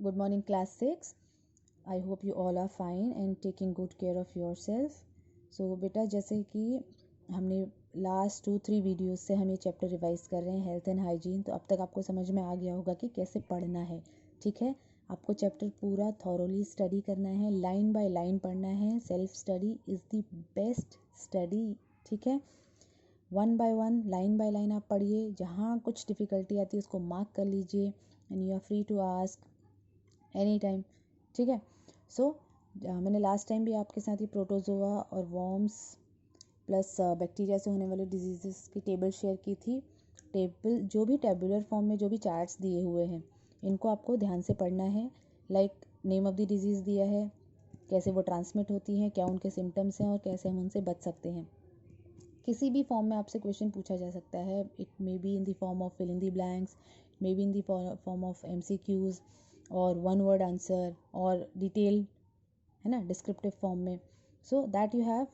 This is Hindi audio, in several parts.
Good morning, class 6. I hope you all are fine and taking good care of yourself. So बेटा, जैसे कि हमने लास्ट 2-3 वीडियोस से हम ये चैप्टर रिवाइज कर रहे हैं हेल्थ एंड हाइजीन, तो अब तक आपको समझ में आ गया होगा कि कैसे पढ़ना है. ठीक है, आपको चैप्टर पूरा थॉरोली स्टडी करना है, लाइन बाय लाइन पढ़ना है. Self study is the best study. ठीक है, one by one, line by line आप पढ़िए. जहाँ कुछ डिफ़िकल्टी आती है उसको मार्क कर लीजिए and you are free to ask any time. ठीक है, सो मैंने लास्ट टाइम भी आपके साथ ही प्रोटोजोआ और वॉर्म्स प्लस बैक्टीरिया से होने वाले डिजीज़ की टेबल शेयर की थी. टेबल जो भी टेबुलर फॉर्म में जो भी चार्ट्स दिए हुए हैं इनको आपको ध्यान से पढ़ना है. Like name of the disease दिया है, कैसे वो ट्रांसमिट होती हैं, क्या उनके सिम्टम्स हैं और कैसे हम उनसे बच सकते हैं. किसी भी फॉर्म में आपसे क्वेश्चन पूछा जा सकता है. It may be in the form of filling the blanks, may be in the form of MCQs और वन वर्ड आंसर और डिटेल, है ना, डिस्क्रिप्टिव फॉर्म में. So that you have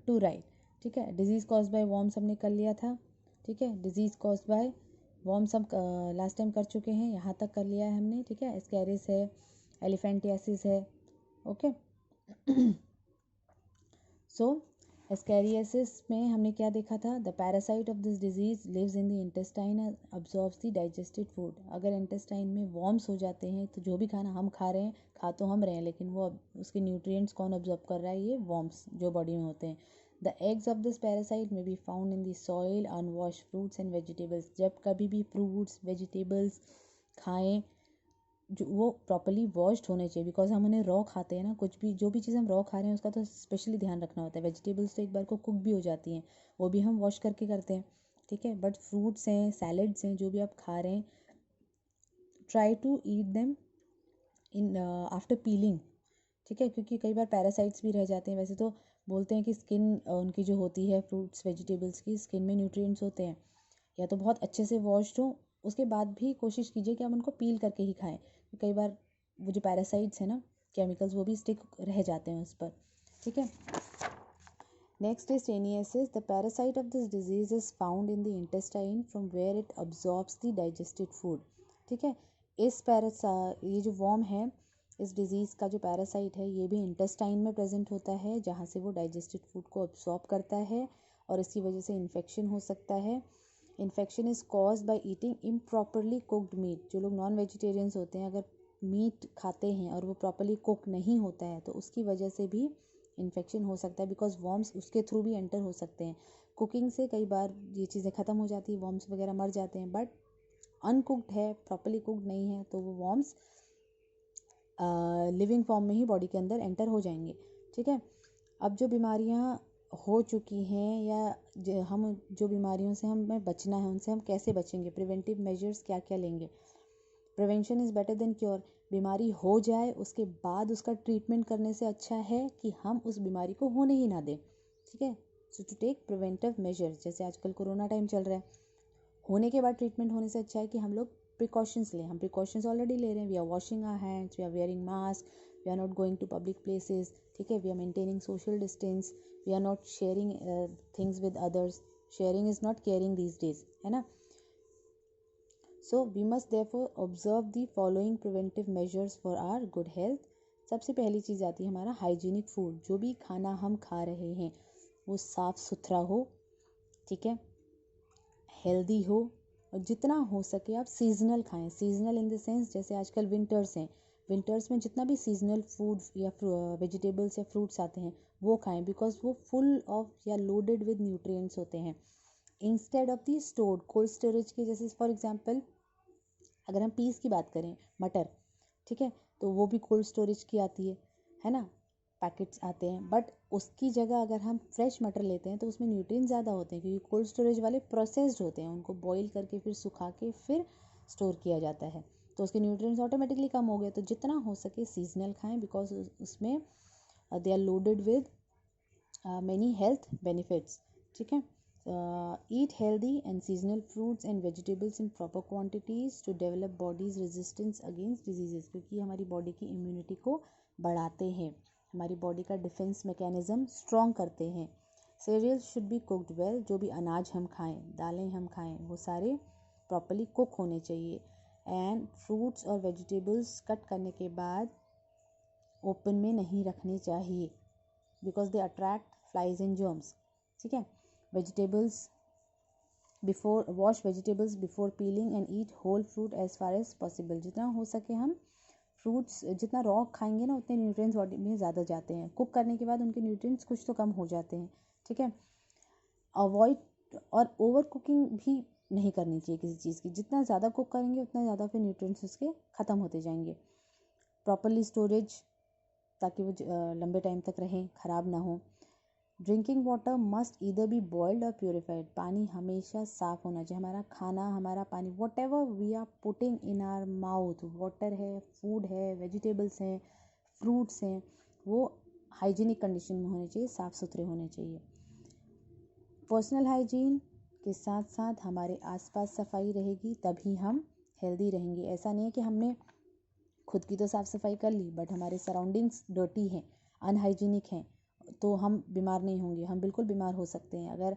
to write. ठीक है, डिजीज़ कॉज बाय वॉर्म्स हमने कर लिया था. ठीक है, डिजीज़ कॉज बाय वॉर्म्स हम लास्ट टाइम कर चुके हैं, यहाँ तक कर लिया है हमने. ठीक है, एस्कैरिस है, एलिफेंटियासिस है. ओके, सो एस्कैरियासिस में हमने क्या देखा था? The parasite of this disease lives in the intestine and absorbs the digested food. अगर इंटेस्टाइन में वॉर्म्स हो जाते हैं तो जो भी खाना हम खा रहे हैं, खा तो हम रहे हैं, लेकिन वो उसके न्यूट्रिएंट्स कौन अब्जॉर्ब कर रहा है? ये वॉर्म्स जो बॉडी में होते हैं. The eggs of this parasite may be found in the soil, unwashed fruits and vegetables. जब कभी भी फ्रूट्स वेजिटेबल्स खाएं जो वो प्रॉपर्ली वॉश्ड होने चाहिए, बिकॉज हम उन्हें रॉ खाते हैं ना. कुछ भी जो भी चीज़ हम रॉ खा रहे हैं उसका तो स्पेशली ध्यान रखना होता है. वेजिटेबल्स तो एक बार को कुक भी हो जाती हैं, वो भी हम वॉश करके करते हैं. ठीक है, बट फ्रूट्स हैं, सैलड्स हैं, जो भी आप खा रहे हैं, try to eat them in after peeling. ठीक है, क्योंकि कई बार पैरासाइट्स भी रह जाते हैं. वैसे तो बोलते हैं कि स्किन उनकी जो होती है फ्रूट्स वेजिटेबल्स की, स्किन में न्यूट्रिएंट्स होते हैं, या तो बहुत अच्छे से वॉश्ड हो. उसके बाद भी कोशिश कीजिए कि आप उनको पील करके ही खाएं. कई बार वो जो पैरासाइट्स हैं ना, केमिकल्स, वो भी स्टिक रह जाते हैं उस पर. ठीक है, next is taeniasis. The parasite of this disease is found in the intestine from where it absorbs the digested food. ठीक है, इस ये जो वॉर्म है, इस डिजीज़ का जो पैरासाइट है, ये भी इंटेस्टाइन में प्रेजेंट होता है, जहाँ से वो डाइजेस्टेड फूड को अब्जॉर्ब करता है और इसकी वजह से इन्फेक्शन हो सकता है. Infection is cause by eating improperly cooked meat. जो लोग नॉन वेजिटेरियंस होते हैं, अगर मीट खाते हैं और वो प्रॉपरली कुक नहीं होता है तो उसकी वजह से भी इन्फेक्शन हो सकता है, बिकॉज वॉर्म्स उसके थ्रू भी एंटर हो सकते हैं. कुकिंग से कई बार ये चीज़ें ख़त्म हो जाती है, वॉर्म्स वगैरह मर जाते हैं. बट अनकुक्ड है, प्रॉपरली कुक्ड नहीं है, तो वो वॉर्म्स लिविंग फॉर्म में ही बॉडी के अंदर एंटर हो जाएंगे. ठीक है, अब जो बीमारियां हो चुकी हैं या हम जो बीमारियों से हमें बचना है उनसे हम कैसे बचेंगे, प्रिवेंटिव मेजर्स क्या क्या लेंगे. Prevention is better than cure. बीमारी हो जाए उसके बाद उसका ट्रीटमेंट करने से अच्छा है कि हम उस बीमारी को होने ही ना दें. ठीक है, सो टू टेक प्रिवेंटिव मेजर्स. जैसे आजकल कोरोना टाइम चल रहा है, होने के बाद ट्रीटमेंट होने से अच्छा है कि हम लोग प्रिकॉशंस लें. हम प्रिकॉशंस ऑलरेडी ले रहे हैं. We are washing our hands, we are wearing mask, we are not going to public places. ठीक है, we are maintaining social distance, we are not sharing things with others. Sharing is not caring these days, है ना. So we must therefore observe the following preventive measures for our good health. सबसे पहली चीज़ आती है हमारा हाइजीनिक फूड. जो भी खाना हम खा रहे हैं वो साफ़ सुथरा हो. ठीक है, हेल्दी हो, और जितना हो सके आप सीजनल खाएं. सीजनल इन द सेंस, जैसे आजकल विंटर्स हैं, विंटर्स में जितना भी सीजनल फूड या वेजिटेबल्स या फ्रूट्स आते हैं वो खाएं, बिकॉज वो फुल ऑफ या लोडेड विद न्यूट्रिएंट्स होते हैं, instead of the stored cold storage के. जैसे फॉर एग्जांपल अगर हम पीस की बात करें, मटर, ठीक है, तो वो भी कोल्ड स्टोरेज की आती है ना, पैकेट्स आते हैं. बट उसकी जगह अगर हम फ्रेश मटर लेते हैं तो उसमें न्यूट्रिएंट ज़्यादा होते हैं, क्योंकि कोल्ड स्टोरेज वाले प्रोसेस्ड होते हैं. उनको बॉईल करके फिर सुखा के फिर स्टोर किया जाता है, तो उसके न्यूट्रिएंट्स ऑटोमेटिकली कम हो गए. तो जितना हो सके सीजनल खाएं, बिकॉज उसमें they are loaded with many health benefits. ठीक है, eat healthy and seasonal fruits and vegetables in proper quantities to develop body's resistance against diseases. क्योंकि हमारी बॉडी की इम्यूनिटी को बढ़ाते हैं, हमारी बॉडी का डिफेंस मैकेनिज्म स्ट्रॉन्ग करते हैं. cereals should be cooked well. जो भी अनाज हम खाएं, दालें हम खाएं, वो सारे प्रॉपर्ली कुक होने चाहिए. एंड फ्रूट्स और वेजिटेबल्स कट करने के बाद ओपन में नहीं रखने चाहिए because they attract flies and germs. ठीक है। Vegetables before wash vegetables before peeling and eat whole fruit as far as possible. जितना हो सके हम फ्रूट्स जितना रॉ खाएंगे ना उतने न्यूट्रिएंट्स बॉडी में ज़्यादा जाते हैं। कुक करने के बाद उनके न्यूट्रिएंट्स कुछ तो कम हो जाते हैं। ठीक है। अवॉइड और ओवर कुकिंग भी नहीं करनी चाहिए किसी चीज़ की। जितना ज़्यादा कुक करेंगे उतना ज़्यादा फिर न्यूट्रिएंट्स उसके ख़त्म होते जाएंगे। प्रॉपरली स्टोरेज ताकि वो लंबे टाइम तक रहें, ख़राब ना हो। Drinking water must either be boiled और प्योरीफाइड। पानी हमेशा साफ़ होना चाहिए। हमारा खाना, हमारा पानी, whatever we are putting in our mouth, water है, फूड है, वेजिटेबल्स हैं, फ्रूट्स हैं, वो हाइजीनिक कंडीशन में होने चाहिए, साफ़ सुथरे होने चाहिए। पर्सनल हाइजीन के साथ साथ हमारे आसपास सफाई रहेगी तभी हम हेल्दी रहेंगे। ऐसा नहीं है कि हमने खुद की तो साफ़ सफाई कर ली बट हमारे सराउंडिंग्स डर्टी हैं, अनहाइजीनिक हैं, तो हम बीमार नहीं होंगे। हम बिल्कुल बीमार हो सकते हैं। अगर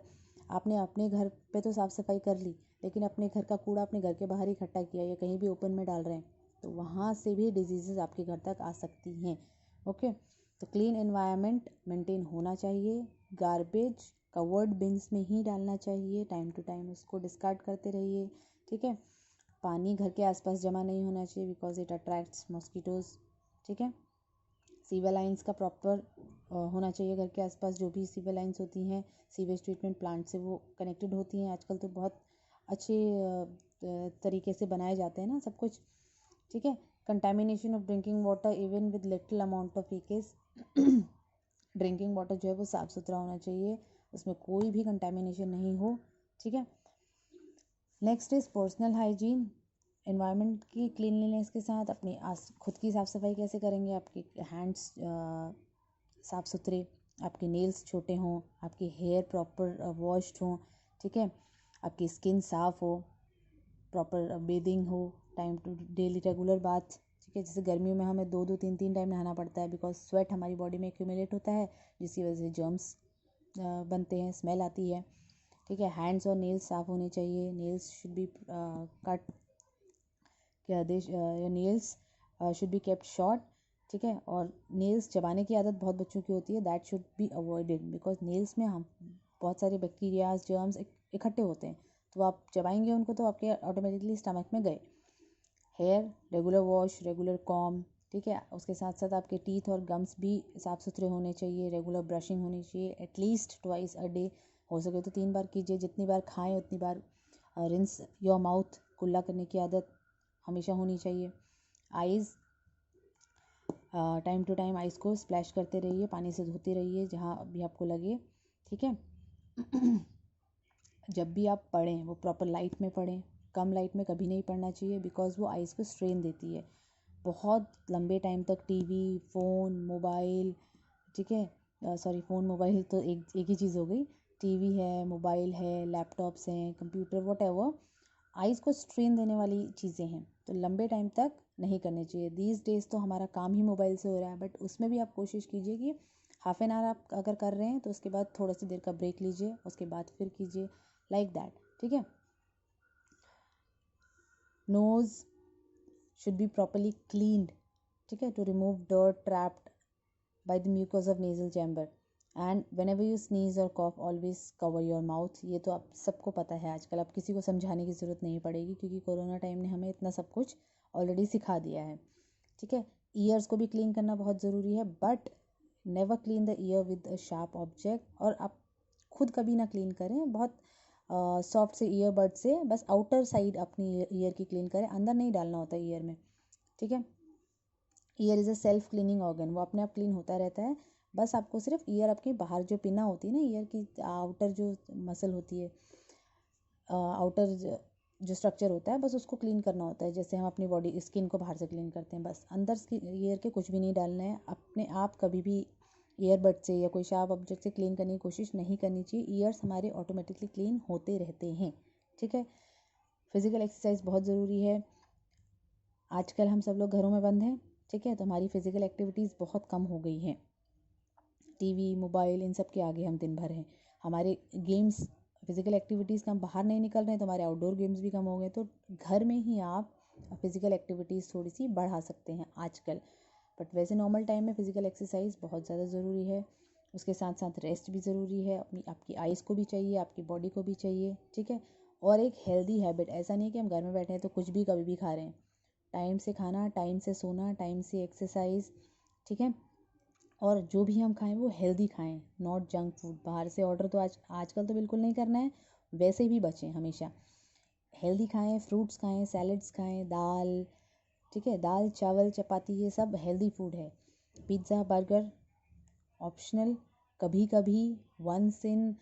आपने अपने घर पे तो साफ़ सफाई कर ली लेकिन अपने घर का कूड़ा अपने घर के बाहर ही इकट्ठा किया या कहीं भी ओपन में डाल रहे हैं तो वहाँ से भी डिजीज़ेज़ आपके घर तक आ सकती हैं। ओके। तो क्लीन एनवायरनमेंट मेंटेन होना चाहिए। गार्बेज कवर्ड बिन्स में ही डालना चाहिए। टाइम टू टाइम उसको डिस्कार्ड करते रहिए। ठीक है। पानी घर के आसपास जमा नहीं होना चाहिए बिकॉज इट अट्रैक्ट्स मॉस्किटोज़। ठीक है। सीवर लाइंस का प्रॉपर होना चाहिए घर के आसपास। जो भी सीवर लाइंस होती हैं सीवेज ट्रीटमेंट प्लांट से वो कनेक्टेड होती हैं। आजकल तो बहुत अच्छे तरीके से बनाए जाते हैं ना सब कुछ। ठीक है। Contamination of drinking water even with little amount of leakage. Drinking water जो है वो साफ़ सुथरा होना चाहिए, उसमें कोई भी कंटामिनेशन नहीं हो। ठीक है। Next is personal hygiene. Environment की क्लीनलीनेस के साथ अपनी खुद की साफ़ सफाई कैसे करेंगे? आपके हैंड्स साफ़ सुथरे, आपके नेल्स छोटे हों, आपके हेयर प्रॉपर वॉश्ड हों। ठीक है। आपकी स्किन साफ़ हो, प्रॉपर बेदिंग हो, time to daily regular bath. ठीक है। जैसे गर्मियों में हमें 2-2 3-3 टाइम नहाना पड़ता है बिकॉज स्वेट हमारी बॉडी में एक्यूमुलेट होता है जिसकी वजह से जर्म्स बनते हैं, स्मेल आती है। ठीक है। हैंड्स और नेल्स साफ़ होने चाहिए। Nails should be cut your nails should be kept short. ठीक है। और नेल्स चबाने की आदत बहुत बच्चों की होती है, that should be avoided because nails में हम बहुत सारे बैक्टीरियाज जर्म्स इकट्ठे होते हैं तो आप चबाएंगे उनको तो आपके ऑटोमेटिकली स्टमक में गए। Hair regular wash, regular comb. ठीक है। उसके साथ साथ आपके टीथ और गम्स भी साफ़ सुथरे होने चाहिए। रेगुलर ब्रशिंग होनी चाहिए, एटलीस्ट ट्वाइस अ डे। हो सके तो 3 बार कीजिए। जितनी बार खाएं उतनी बार रिंस योर माउथ। कुल्ला करने की आदत हमेशा होनी चाहिए। Eyes time to time eyes को स्प्लैश करते रहिए, पानी से धोते रहिए जहाँ भी आपको लगे। ठीक है। जब भी आप पढ़ें वो प्रॉपर लाइट में पढ़ें, कम लाइट में कभी नहीं पढ़ना चाहिए बिकॉज वो आइज़ को स्ट्रेन देती है। बहुत लंबे टाइम तक टीवी, फ़ोन, मोबाइल, ठीक है, सॉरी फ़ोन मोबाइल तो एक ही चीज़ हो गई। टीवी है, मोबाइल है, लैपटॉप्स हैं, कंप्यूटर, वट एवर, आइज़ को स्ट्रेन देने वाली चीज़ें हैं तो लंबे टाइम तक नहीं करनी चाहिए। दीज डेज़ तो हमारा काम ही मोबाइल से हो रहा है बट उसमें भी आप कोशिश कीजिए कि हाफ एन आवर आप अगर कर रहे हैं तो उसके बाद थोड़ा सी देर का ब्रेक लीजिए, उसके बाद फिर कीजिए, लाइक दैट। ठीक है। Nose should be properly cleaned. ठीक है, to remove dirt trapped by the mucus of nasal chamber and whenever you sneeze or cough always cover your mouth। ये तो आप सबको पता है आजकल, आप किसी को समझाने की ज़रूरत नहीं पड़ेगी क्योंकि कोरोना टाइम ने हमें इतना सब कुछ ऑलरेडी सिखा दिया है। ठीक है। ईयर्स को भी क्लीन करना बहुत ज़रूरी है but never clean the year with a sharp object. और आप खुद कभी ना क्लीन करें बहुत सॉफ्ट से ईयरबड से, बस आउटर साइड अपनी ईयर की क्लीन करें, अंदर नहीं डालना होता ईयर में। ठीक है। Year is a self cleaning organ, वो अपने आप क्लीन होता रहता है। बस आपको सिर्फ ईयर आपकी बाहर जो पिना होती है ना, ईयर की आउटर जो मसल होती है, आउटर जो स्ट्रक्चर होता है, बस उसको क्लीन करना होता है जैसे हम अपनी बॉडी स्किन को बाहर से क्लीन करते हैं। बस अंदर ईयर के कुछ भी नहीं डालना है। अपने आप कभी भी ईयरबड से या कोई शार्प ऑब्जेक्ट से क्लीन करने की कोशिश नहीं करनी चाहिए। ईयर्स हमारे ऑटोमेटिकली क्लीन होते रहते हैं। ठीक है। फिज़िकल एक्सरसाइज बहुत ज़रूरी है। आजकल हम सब लोग घरों में बंद हैं। ठीक है। तो हमारी फ़िज़िकल एक्टिविटीज़ बहुत कम हो गई हैं। टीवी, मोबाइल, इन सब के आगे हम दिन भर हैं। हमारे गेम्स, फिज़िकल एक्टिविटीज़ का हम बाहर नहीं निकल रहे हैं तो हमारे आउटडोर गेम्स भी कम हो गए। तो घर में ही आप फिज़िकल एक्टिविटीज़ थोड़ी सी बढ़ा सकते हैं आजकल। बट वैसे नॉर्मल टाइम में फ़िज़िकल एक्सरसाइज बहुत ज़्यादा ज़रूरी है। उसके साथ साथ रेस्ट भी ज़रूरी है, आपकी आइज़ को भी चाहिए, आपकी बॉडी को भी चाहिए, ठीक है। और एक हेल्दी हैबिट, ऐसा नहीं कि हम घर में बैठे हैं तो कुछ भी कभी भी खा रहे हैं। टाइम से खाना, टाइम से सोना, टाइम से एक्सरसाइज, ठीक है। और जो भी हम खाएं वो हेल्दी खाएं, नॉट जंक फूड। बाहर से ऑर्डर तो आजकल तो बिल्कुल नहीं करना है, वैसे भी बचें हमेशा। हेल्दी खाएं, फ्रूट्स खाएं, सैलड्स खाएं, दाल, ठीक है, दाल चावल चपाती ये सब हेल्दी फूड है। पिज़्ज़ा बर्गर ऑप्शनल, कभी कभी, वंस इन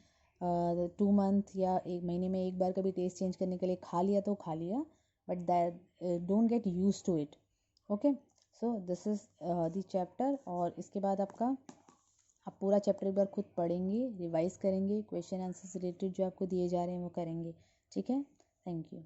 2 मंथ या 1 महीने में एक बार कभी टेस्ट चेंज करने के लिए खा लिया तो खा लिया, but that don't get use to it. Okay, so this is the chapter. और इसके बाद आप पूरा चैप्टर एक बार खुद पढ़ेंगे, रिवाइज करेंगे, क्वेश्चन आंसर्स रिलेटेड जो आपको दिए जा रहे हैं वो करेंगे, ठीक है। Thank you.